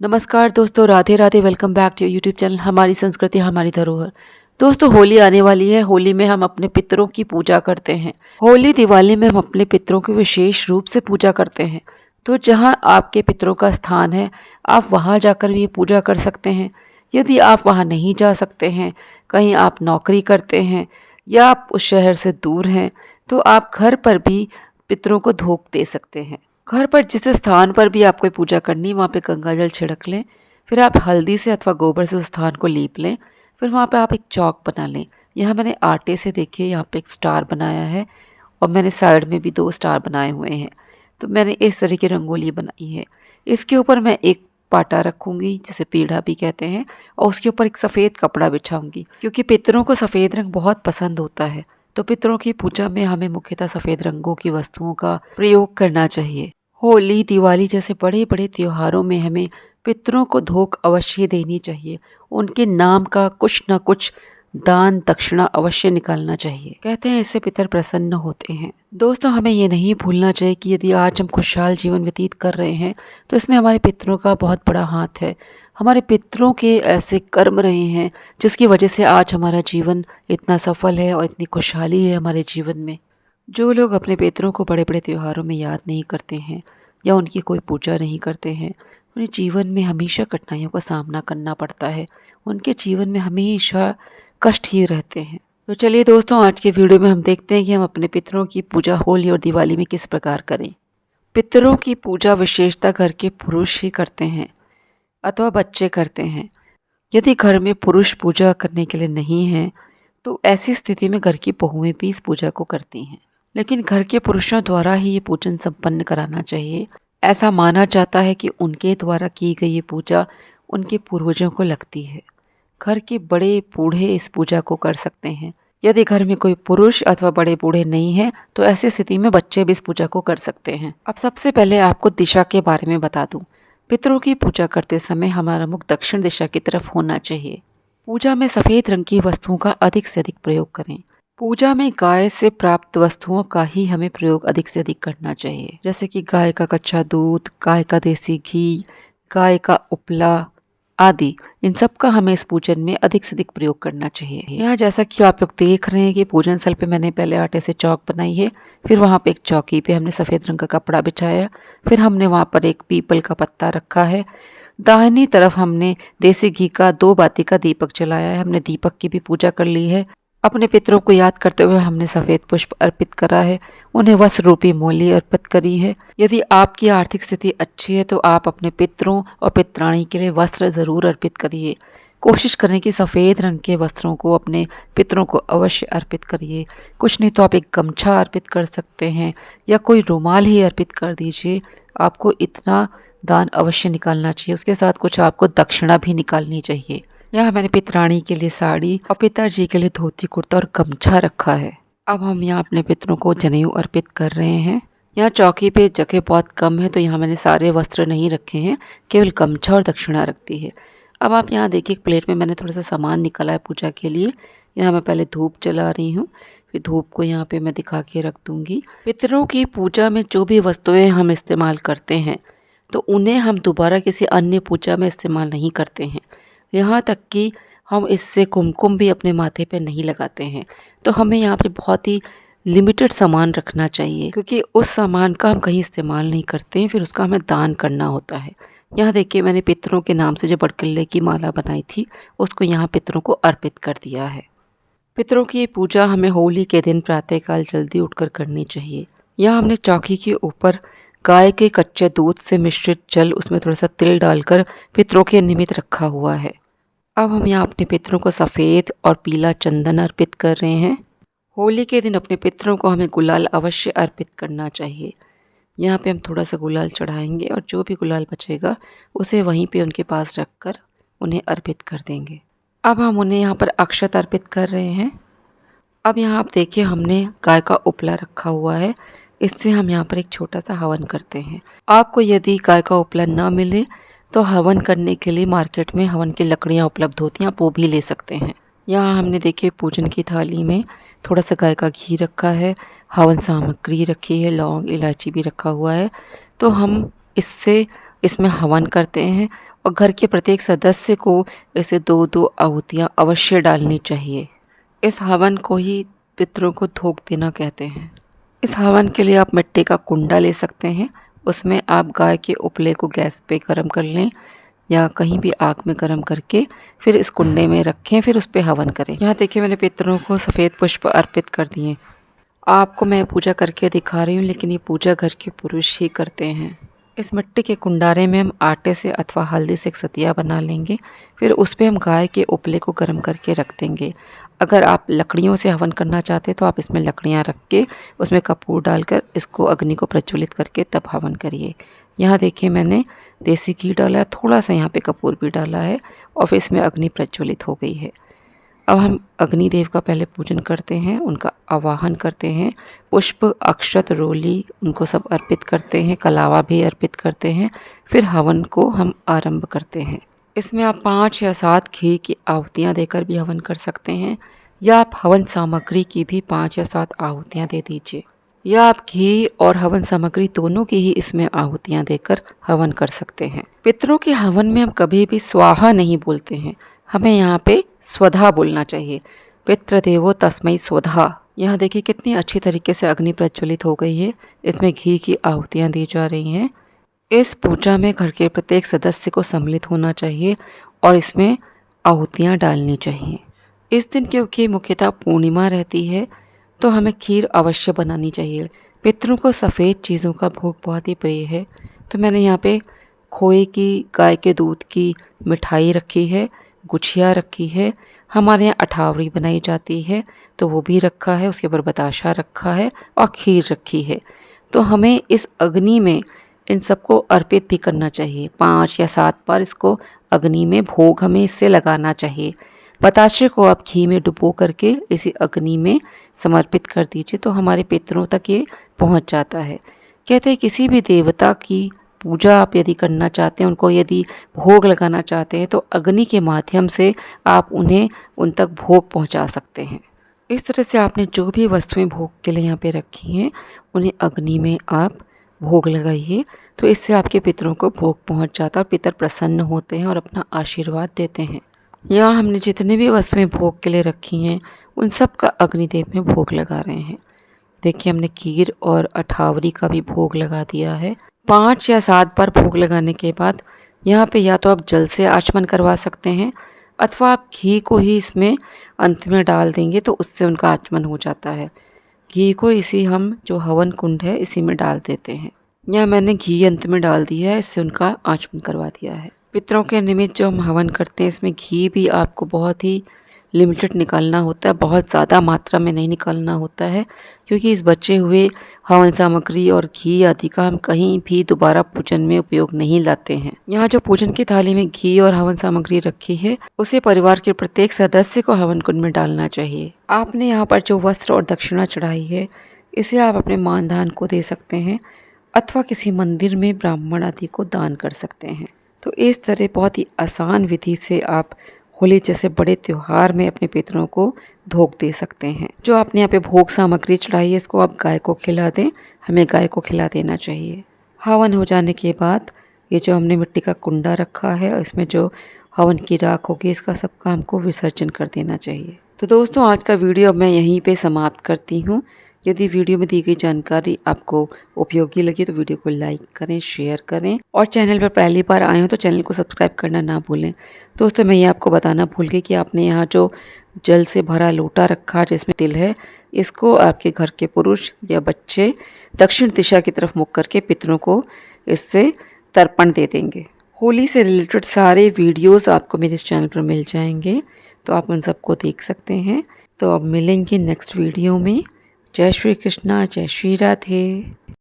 नमस्कार दोस्तों, Radhe Radhe. Welcome back to YouTube channel हमारी संस्कृति हमारी धरोहर। दोस्तों, होली आने वाली है। होली में हम अपने पितरों की पूजा करते हैं। होली दिवाली में हम अपने पितरों की विशेष रूप से पूजा करते हैं। तो जहां आपके पितरों का स्थान है, आप वहां जाकर भी पूजा कर सकते हैं। यदि आप वहां नहीं जा सकते हैं, कहीं आप नौकरी करते हैं या आप उस शहर से दूर हैं, तो आप घर पर भी पितरों को धोख दे सकते हैं। घर पर जिस स्थान पर भी आपको पूजा करनी है, वहाँ पे गंगा जल छिड़क लें। फिर आप हल्दी से अथवा गोबर से उस स्थान को लीप लें। फिर वहाँ पे आप एक चौक बना लें। यहाँ मैंने आटे से देखिए यहाँ पे एक स्टार बनाया है और मैंने साइड में भी 2 स्टार बनाए हुए हैं। तो मैंने इस तरह की रंगोली बनाई है। इसके ऊपर मैं एक पाटा रखूँगी, जिसे पीढ़ा भी कहते हैं, और उसके ऊपर एक सफ़ेद कपड़ा बिछाऊँगी, क्योंकि पितरों को सफ़ेद रंग बहुत पसंद होता है। तो पितरों की पूजा में हमें मुख्यतः सफ़ेद रंगों की वस्तुओं का प्रयोग करना चाहिए। होली, दिवाली जैसे बड़े-बड़े त्योहारों में हमें पितरों को धोख अवश्य देनी चाहिए। उनके नाम का कुछ न कुछ दान दक्षिणा अवश्य निकालना चाहिए। कहते हैं इससे पितर प्रसन्न होते हैं। दोस्तों, हमें ये नहीं भूलना चाहिए कि यदि आज हम खुशहाल जीवन व्यतीत कर रहे हैं, तो इसमें हमारे पितरों का बहुत बड़ा हाथ है। हमारे पितरों के ऐसे कर्म रहे हैं जिसकी वजह से आज हमारा जीवन इतना सफल है और इतनी खुशहाली है हमारे जीवन में। जो लोग अपने पितरों को बड़े-बड़े त्योहारों में याद नहीं करते हैं या उनकी कोई पूजा नहीं करते हैं, उन्हें जीवन में हमेशा कठिनाइयों का सामना करना पड़ता है। उनके जीवन में हमेशा कष्ट ही रहते हैं। तो चलिए दोस्तों, आज के वीडियो में हम देखते हैं कि हम अपने पितरों की पूजा होली और दिवाली में किस प्रकार करें। पितरों की पूजा विशेषतः घर के पुरुष ही करते हैं अथवा बच्चे करते हैं। यदि घर में पुरुष पूजा करने के लिए नहीं हैं, तो ऐसी स्थिति में घर की बहुएं भी इस पूजा को करती हैं। लेकिन घर के पुरुषों द्वारा ही ये पूजन संपन्न कराना चाहिए। ऐसा माना जाता है कि उनके द्वारा की गई ये पूजा उनके पूर्वजों को लगती है। घर के बड़े बूढ़े इस पूजा को कर सकते हैं। यदि घर में कोई पुरुष अथवा बड़े बूढ़े नहीं हैं, तो ऐसी स्थिति में बच्चे भी इस पूजा को कर सकते हैं। अब सबसे पहले आपको दिशा के बारे में बता दूं। पितरों की पूजा करते समय हमारा मुख दक्षिण दिशा की तरफ होना चाहिए। पूजा में सफ़ेद रंग की वस्तुओं का अधिक से अधिक प्रयोग करें। पूजा में गाय से प्राप्त वस्तुओं का ही हमें प्रयोग अधिक से अधिक करना चाहिए, जैसे कि गाय का कच्चा दूध, गाय का देसी घी, गाय का उपला आदि। इन सब का हमें इस पूजन में अधिक से अधिक प्रयोग करना चाहिए। यहाँ जैसा कि आप लोग देख रहे हैं कि पूजन स्थल पे मैंने पहले आटे से चौक बनाई है। फिर वहाँ पे एक चौकी पे हमने सफ़ेद रंग का कपड़ा बिछाया। फिर हमने वहाँ पर एक पीपल का पत्ता रखा है। दाहिनी तरफ हमने देसी घी का 2 बाती का दीपक जलाया है। हमने दीपक की भी पूजा कर ली है। अपने पितरों को याद करते हुए हमने सफ़ेद पुष्प अर्पित करा है। उन्हें वस्त्र रूपी मोली अर्पित करी है। यदि आपकी आर्थिक स्थिति अच्छी है, तो आप अपने पितरों और पितराणी के लिए वस्त्र ज़रूर अर्पित करिए। कोशिश करें कि सफ़ेद रंग के वस्त्रों को अपने पितरों को अवश्य अर्पित करिए। कुछ नहीं तो आप एक गमछा अर्पित कर सकते हैं या कोई रुमाल ही अर्पित कर दीजिए। आपको इतना दान अवश्य निकालना चाहिए। उसके साथ कुछ आपको दक्षिणा भी निकालनी चाहिए। यहाँ मैंने पितराणी के लिए साड़ी और पिताजी के लिए धोती कुर्ता और गमछा रखा है। अब हम यहाँ अपने पितरों को जनेऊ अर्पित कर रहे हैं। यहाँ चौकी पे जगह बहुत कम है, तो यहाँ मैंने सारे वस्त्र नहीं रखे हैं, केवल गमछा और दक्षिणा रखती है। अब आप यहाँ देखिए, एक प्लेट में मैंने थोड़ा सा सामान निकाला है पूजा के लिए। यहाँ मैं पहले धूप जला रही हूँ। फिर धूप को यहाँ पे मैं दिखा के रख दूँगी। पितरों की पूजा में जो भी वस्तुएं हम इस्तेमाल करते हैं, तो उन्हें हम दोबारा किसी अन्य पूजा में इस्तेमाल नहीं करते हैं। यहाँ तक कि हम इससे कुमकुम भी अपने माथे पे नहीं लगाते हैं। तो हमें यहाँ पे बहुत ही लिमिटेड सामान रखना चाहिए, क्योंकि उस सामान का हम कहीं इस्तेमाल नहीं करते हैं, फिर उसका हमें दान करना होता है। यहाँ देखिए, मैंने पितरों के नाम से जो बड़किल्ले की माला बनाई थी, उसको यहाँ पितरों को अर्पित कर दिया है। पितरों की ये पूजा हमें होली के दिन प्रातःकाल जल्दी उठकर करनी चाहिए। यहाँ हमने चौकी के ऊपर गाय के कच्चे दूध से मिश्रित जल, उसमें थोड़ा सा तिल डालकर पितरों के निमित्त रखा हुआ है। अब हम यहाँ अपने पितरों को सफ़ेद और पीला चंदन अर्पित कर रहे हैं। होली के दिन अपने पितरों को हमें गुलाल अवश्य अर्पित करना चाहिए। यहाँ पे हम थोड़ा सा गुलाल चढ़ाएंगे और जो भी गुलाल बचेगा उसे वहीं पे उनके पास रखकर उन्हें अर्पित कर देंगे। अब हम उन्हें यहाँ पर अक्षत अर्पित कर रहे हैं। अब यहाँ आप देखिए, हमने गाय का उपला रखा हुआ है। इससे हम यहाँ पर एक छोटा सा हवन करते हैं। आपको यदि गाय का उपला ना मिले, तो हवन करने के लिए मार्केट में हवन की लकड़ियाँ उपलब्ध होती हैं, आप वो भी ले सकते हैं। यहाँ हमने देखिए पूजन की थाली में थोड़ा सा गाय का घी रखा है, हवन सामग्री रखी है, लौंग इलायची भी रखा हुआ है। तो हम इसमें हवन करते हैं और घर के प्रत्येक सदस्य को इसे 2-2 आहुतियाँ अवश्य डालनी चाहिए। इस हवन को ही पितरों को धोख देना कहते हैं। इस हवन के लिए आप मिट्टी का कुंडा ले सकते हैं। उसमें आप गाय के उपले को गैस पे गर्म कर लें या कहीं भी आग में गर्म करके फिर इस कुंडे में रखें, फिर उस पे हवन करें। यहाँ देखिए मैंने पितरों को सफ़ेद पुष्प अर्पित कर दिए। आपको मैं पूजा करके दिखा रही हूँ, लेकिन ये पूजा घर के पुरुष ही करते हैं। इस मिट्टी के कुंडारे में हम आटे से अथवा हल्दी से एक सतिया बना लेंगे, फिर उस पे हम गाय के उपले को गर्म करके रख देंगे। अगर आप लकड़ियों से हवन करना चाहते हैं तो आप इसमें लकड़ियाँ रख के उसमें कपूर डालकर इसको अग्नि को प्रज्वलित करके तब हवन करिए। यहाँ देखिए मैंने देसी घी डाला है, थोड़ा सा यहाँ पे कपूर भी डाला है और फिर इसमें अग्नि प्रज्वलित हो गई है। अब हम अग्निदेव का पहले पूजन करते हैं, उनका आवाहन करते हैं, पुष्प अक्षत रोली उनको सब अर्पित करते हैं, कलावा भी अर्पित करते हैं, फिर हवन को हम आरंभ करते हैं। इसमें आप 5 या 7 घी की आहुतियाँ देकर भी हवन कर सकते हैं, या आप हवन सामग्री की भी 5 या 7 आहुतियाँ दे दीजिए, या आप घी और हवन सामग्री दोनों की ही इसमें आहुतियाँ देकर हवन कर सकते हैं। पितरों के हवन में हम कभी भी स्वाहा नहीं बोलते हैं, हमें यहाँ पे स्वधा बोलना चाहिए। पितृदेवो तस्मै स्वधा। यहाँ देखिए कितनी अच्छी तरीके से अग्नि प्रज्वलित हो गई है। इसमें घी की आहुतियाँ दी जा रही हैं। इस पूजा में घर के प्रत्येक सदस्य को सम्मिलित होना चाहिए और इसमें आहुतियाँ डालनी चाहिए। इस दिन क्योंकि मुख्यतः पूर्णिमा रहती है तो हमें खीर अवश्य बनानी चाहिए। पितरों को सफ़ेद चीज़ों का भोग बहुत ही प्रिय है, तो मैंने यहाँ पे खोए की, गाय के दूध की मिठाई रखी है, गुछिया रखी है, हमारे यहाँ अठावरी बनाई जाती है तो वो भी रखा है, उसके ऊपर बताशा रखा है और खीर रखी है। तो हमें इस अग्नि में इन सबको अर्पित भी करना चाहिए। 5 या 7 बार इसको अग्नि में भोग हमें इससे लगाना चाहिए। बताशे को आप घी में डुबो करके इसी अग्नि में समर्पित कर दीजिए तो हमारे पितरों तक ये पहुँच जाता है। कहते हैं किसी भी देवता की पूजा आप यदि करना चाहते हैं, उनको यदि भोग लगाना चाहते हैं तो अग्नि के माध्यम से आप उन्हें उन तक भोग पहुंचा सकते हैं। इस तरह से आपने जो भी वस्तुएं भोग के लिए यहाँ पे रखी हैं उन्हें अग्नि में आप भोग लगाइए, तो इससे आपके पितरों को भोग पहुंच जाता है और पितर प्रसन्न होते हैं और अपना आशीर्वाद देते हैं। यहाँ हमने जितने भी वस्तुएं भोग के लिए रखी हैं उन सब का अग्निदेव में भोग लगा रहे हैं। देखिए हमने खीर और अठावरी का भी भोग लगा दिया है। 5 या 7 बार भोग लगाने के बाद यहाँ पे या तो आप जल से आचमन करवा सकते हैं अथवा आप घी को ही इसमें अंत में डाल देंगे तो उससे उनका आचमन हो जाता है। घी को इसी हम जो हवन कुंड है इसी में डाल देते हैं। यहाँ मैंने घी अंत में डाल दिया है, इससे उनका आचमन करवा दिया है। पितरों के निमित्त जो हम हवन करते हैं इसमें घी भी आपको बहुत ही लिमिटेड निकालना होता है, बहुत ज़्यादा मात्रा में नहीं निकालना होता है, क्योंकि इस बचे हुए हवन सामग्री और घी आदि का हम कहीं भी दोबारा पूजन में उपयोग नहीं लाते हैं। यहाँ जो पूजन की थाली में घी और हवन सामग्री रखी है उसे परिवार के प्रत्येक सदस्य को हवन कुंड में डालना चाहिए। आपने यहाँ पर जो वस्त्र और दक्षिणा चढ़ाई है इसे आप अपने मानधान को दे सकते हैं अथवा किसी मंदिर में ब्राह्मण आदि को दान कर सकते हैं। तो इस तरह बहुत ही आसान विधि से आप होली जैसे बड़े त्योहार में अपने पितरों को धोख दे सकते हैं। जो आपने यहाँ पे भोग सामग्री चढ़ाई है इसको आप गाय को खिला दें, हमें गाय को खिला देना चाहिए। हवन हो जाने के बाद ये जो हमने मिट्टी का कुंडा रखा है और इसमें जो हवन की राख होगी इसका सबका हमको विसर्जन कर देना चाहिए। तो दोस्तों आज का वीडियो मैं यहीं पे समाप्त करती हूँ। यदि वीडियो में दी गई जानकारी आपको उपयोगी लगी तो वीडियो को लाइक करें, शेयर करें और चैनल पर पहली बार आए हो तो चैनल को सब्सक्राइब करना ना भूलें। दोस्तों मैं ये आपको बताना भूल गई कि आपने यहाँ जो जल से भरा लोटा रखा जिसमें तिल है इसको आपके घर के पुरुष या बच्चे दक्षिण दिशा की तरफ मुख करके पितरों को इससे तर्पण दे देंगे। होली से रिलेटेड सारे वीडियोज़ आपको मेरे इस चैनल पर मिल जाएंगे, तो आप उन सबको देख सकते हैं। तो अब मिलेंगे नेक्स्ट वीडियो में। जय श्री कृष्णा, जय श्री राधे।